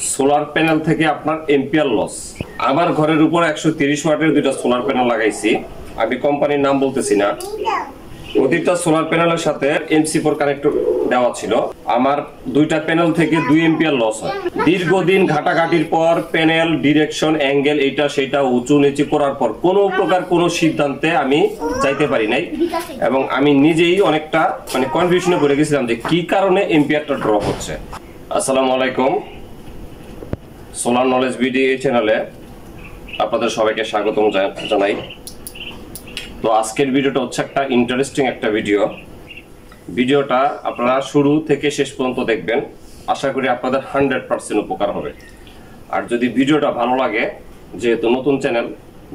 Solar panel থেকে আপনার ampere loss. আমার ঘরের উপর 130 ওয়াটের দুইটা সোলার প্যানেল লাগাইছি, আমি কোম্পানির নাম বলতেছি না। প্রতিটা সোলার প্যানেলের সাথে MC4 কানেক্টর দেওয়া ছিল। আমার দুইটা প্যানেল থেকে 2 এম্পিয়ার লস হয়। দীর্ঘদিন ঘাটাঘাটির পর প্যানেল ডিরেকশন অ্যাঙ্গেল এটা সেটা উঁচু নিচু করার পর কোনো প্রকার কোনো সিদ্ধান্তে আমি যাইতে পারি নাই, এবং আমি নিজেই অনেকটা কনফিউশনে পড়ে গেছিলাম যে কি কারণে এম্পিয়ারটা ড্রপ হচ্ছে। আসসালামু আলাইকুম, সোলার নলেজ বিডি এই চ্যানেলে আপনাদের সবাইকে স্বাগতম জানাই। তো আজকের ভিডিওটা হচ্ছে একটা ইন্টারেস্টিং একটা ভিডিওটা আপনারা শুরু থেকে শেষ পর্যন্ত দেখবেন। আশা করি আপনাদের 100% উপকার হবে। আর যদি ভিডিওটা ভালো লাগে, যেহেতু নতুন চ্যানেল,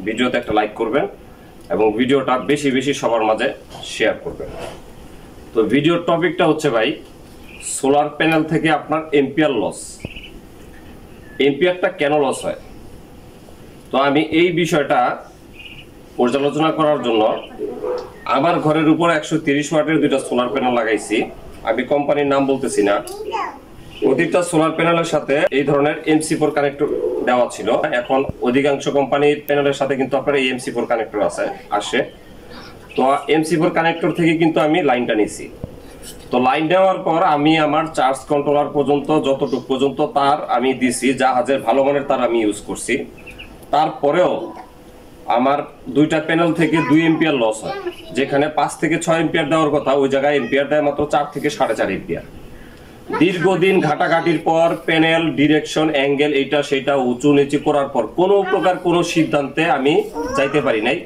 ভিডিওতে একটা লাইক করবেন এবং ভিডিওটা বেশি বেশি সবার মাঝে শেয়ার করবেন। তো ভিডিওর টপিকটা হচ্ছে ভাই, সোলার প্যানেল থেকে আপনার এম্পিয়ার লস। এম্পিয়ারটা কেন লস হয়? তো আমি এই বিষয়টা পর্যালোচনা করার জন্য আমার ঘরের উপর 130 ওয়াটের দুইটা সোলার প্যানেল লাগাইছি, আমি কোম্পানির নাম বলতেছি না। প্রতিটা সোলার প্যানেলের সাথে এই ধরনের MC4 কানেক্টর দেওয়া ছিল। এখন অধিকাংশ কোম্পানির প্যানেলের সাথে কিন্তু আপনার এই MC4 কানেক্টর আসে। তো MC4 কানেক্টর থেকে কিন্তু আমি লাইনটা নিছি। তো লাইন দেওয়ার পর আমি আমার চার্জ কন্ট্রোলার পর্যন্ত যতটুকু পর্যন্ত তার আমি দিছি, জাহাজের ভালো মানের তার আমি ইউজ করছি। তারপরেও আমার দুইটা প্যানেল থেকে 2 এম্পিয়ার লস হয়। যেখানে 5 থেকে 6 এম্পিয়ার দেওয়ার কথা, ওই জায়গায় এম্পিয়ার দেয় মাত্র 4 থেকে 4.5 এম্পিয়ার। দীর্ঘদিন ঘাটাঘাটির পর প্যানেল ডিরেকশন অ্যাঙ্গেল এটা সেটা উঁচু নিচু করার পর কোনো প্রকার কোনো সিদ্ধান্তে আমি যাইতে পারি নাই,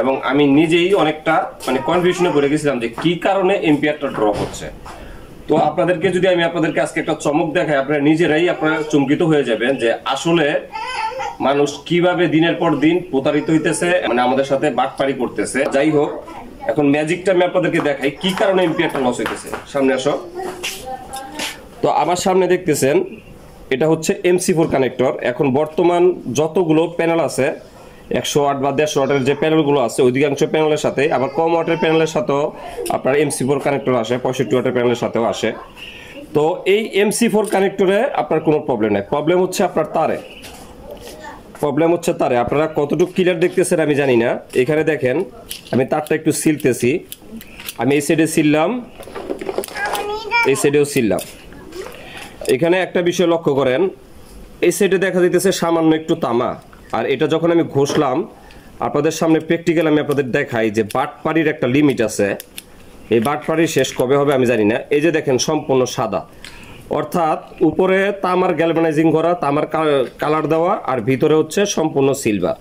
এবং আমি নিজেই অনেকটা কনফিউশনে পড়ে গেছিলাম যে কি কারণে এম্পিয়ারটা ড্রপ হচ্ছে। তো আপনাদেরকে যদি আমি আপনাদেরকে আজকে একটা চমক দেখাই, আপনারা নিজেরাই চমকিত হয়ে যাবেন যে আসলে মানুষ কিভাবে দিনের পর দিন প্রতারিত হইতেছে, আমাদের সাথে বাটপারি করতেছে। যাই হোক, এখন ম্যাজিকটা আমি আপনাদেরকে দেখাই কি কারণে এম্পিয়ারটা লস হইতেছে। সামনে আসো। তো আমার সামনে দেখতেছেন এটা হচ্ছে MC4 কানেক্টর। এখন বর্তমান যতগুলো প্যানেল আছে 100 ওয়াট বা 150 ওয়াটের যে প্যানেলগুলো আছে, অধিকাংশ প্যানেলের সাথে, আবার কম ওয়াটের প্যানেলের সাথেও আপনার MC4 কানেক্টর আসে, 65 ওয়াটের প্যানেলের সাথেও আসে। তো এই MC4 কানেক্টরে আপনার কোনো প্রবলেম নাই, প্রবলেম হচ্ছে আপনার তারে। আপনারা কতটুকু ক্লিয়ার দেখতেছেন আমি জানি না। এখানে দেখেন আমি তারটা একটু সিলতেছি, আমি এই সাইডে সিললাম, এই সাইডেও সিললাম। এখানে একটা বিষয় লক্ষ্য করেন, এই সাইডে দেখা যাইতেছে সামান্য একটু তামা, আর এটা যখন আমি ঘষলাম, আপনাদের সামনে প্র্যাকটিক্যাল আমি আপনাদের দেখাই যে বাটপাড়ির একটা লিমিট আছে। এই বাটপাড়ির শেষ কবে হবে আমি জানি না। এই যে দেখেন সম্পূর্ণ সাদা, অর্থাৎ উপরে তামার গ্যালভানাইজিং করা, তামার কালার দেওয়া, আর ভিতরে হচ্ছে সম্পূর্ণ সিলভার।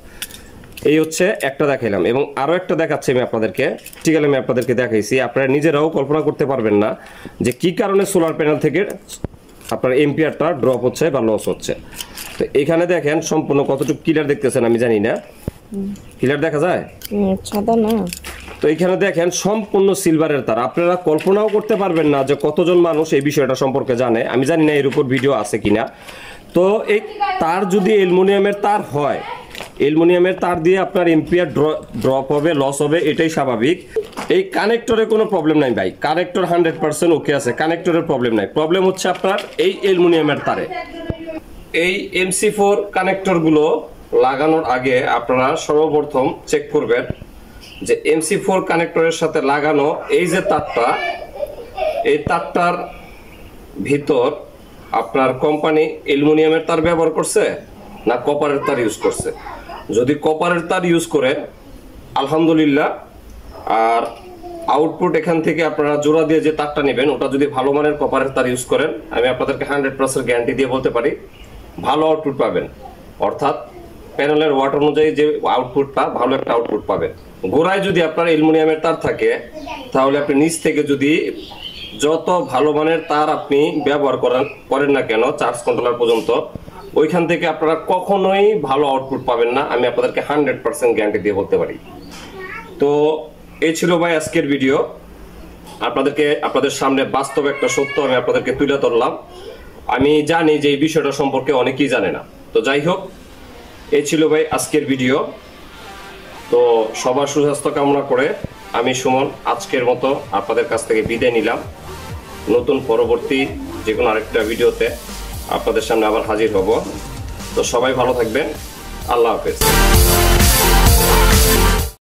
এই হচ্ছে একটা দেখাইলাম, এবং আরও একটা দেখাচ্ছি আমি আপনাদেরকে। প্র্যাকটিক্যাল আমি আপনাদেরকে দেখাইছি, আপনারা নিজেরাও কল্পনা করতে পারবেন না যে কি কারণে সোলার প্যানেল থেকে আপনার এম্পিয়ারটা ড্রপ হচ্ছে বা লস হচ্ছে। তো এখানে দেখেন সম্পূর্ণ কতটুকু ক্লিয়ার দেখতেছেন আমি জানি না, ক্লিয়ার দেখা যায়? সাদা না। তো এখানে দেখেন সম্পূর্ণ সিলভারের তার। আপনারা কল্পনাও করতে পারবেন না যে কতজন মানুষ এই বিষয়টা সম্পর্কে জানে। আমি জানি না এর উপর ভিডিও আছে কিনা। তো এই তার যদি অ্যালুমিনিয়ামের তার হয়, অ্যালুমিনিয়ামের তার দিয়ে আপনার এম্পিয়ার ড্রপ হবে, লস হবে, এটাই স্বাভাবিক। এই কানেক্টরে কোনো প্রবলেম নাই ভাই, কানেক্টর 100% ওকে আছে, কানেক্টরের প্রবলেম নাই। প্রবলেম হচ্ছে আপনার এই অ্যালুমিনিয়ামের তারে। এই MC4 কানেক্টরগুলো লাগানোর আগে আপনারা সর্বপ্রথম চেক করবেন যে MC4 কানেক্টরের সাথে লাগানো এই যে তারটা, এই তারটার ভিতর আপনার কোম্পানি অ্যালুমিনিয়ামের তার ব্যবহার করছে না কপারের তার ইউজ করছে। যদি কপারের তার ইউজ করে আলহামদুলিল্লাহ, আর আউটপুট এখান থেকে আপনারা জোড়া দিয়ে যে তারটা নেবেন, ওটা যদি ভালো মানের কপারের তার ইউজ করেন, আমি আপনাদেরকে 100% গ্যারান্টি দিয়ে বলতে পারি ভালো আউটপুট পাবেন। অর্থাৎ প্যানেলের ওয়াট অনুযায়ী যে আউটপুটটা, ভালো একটা আউটপুট পাবেন। গোড়ায় যদি আপনার অ্যালুমিনিয়ামের তার থাকে, তাহলে আপনি নিচ থেকে যদি যত ভালো মানের তার আপনি ব্যবহার করেন না কেন, চার্জ কন্ট্রোলার পর্যন্ত, ওইখান থেকে আপনারা কখনোই ভালো আউটপুট পাবেন না। আমি আপনাদেরকে 100% গ্যারান্টি দিয়ে বলতে পারি। তো এই ছিল ভাই আজকের ভিডিও। আপনাদের সামনে বাস্তব একটা সত্য আমি আপনাদেরকে তুলে ধরলাম। আমি জানি যে এই বিষয়টা সম্পর্কে অনেকেই জানে না। তো যাই হোক, এই ছিল ভাই আজকের ভিডিও। তো সবার সুস্বাস্থ্য কামনা করে আমি সুমন আজকের মতো আপনাদের কাছ থেকে বিদায় নিলাম। নতুন পরবর্তী যে কোনো আরেকটা ভিডিওতে আপনাদের সামনে আবার হাজির হব। তো সবাই ভালো থাকবেন। আল্লাহ হাফেজ।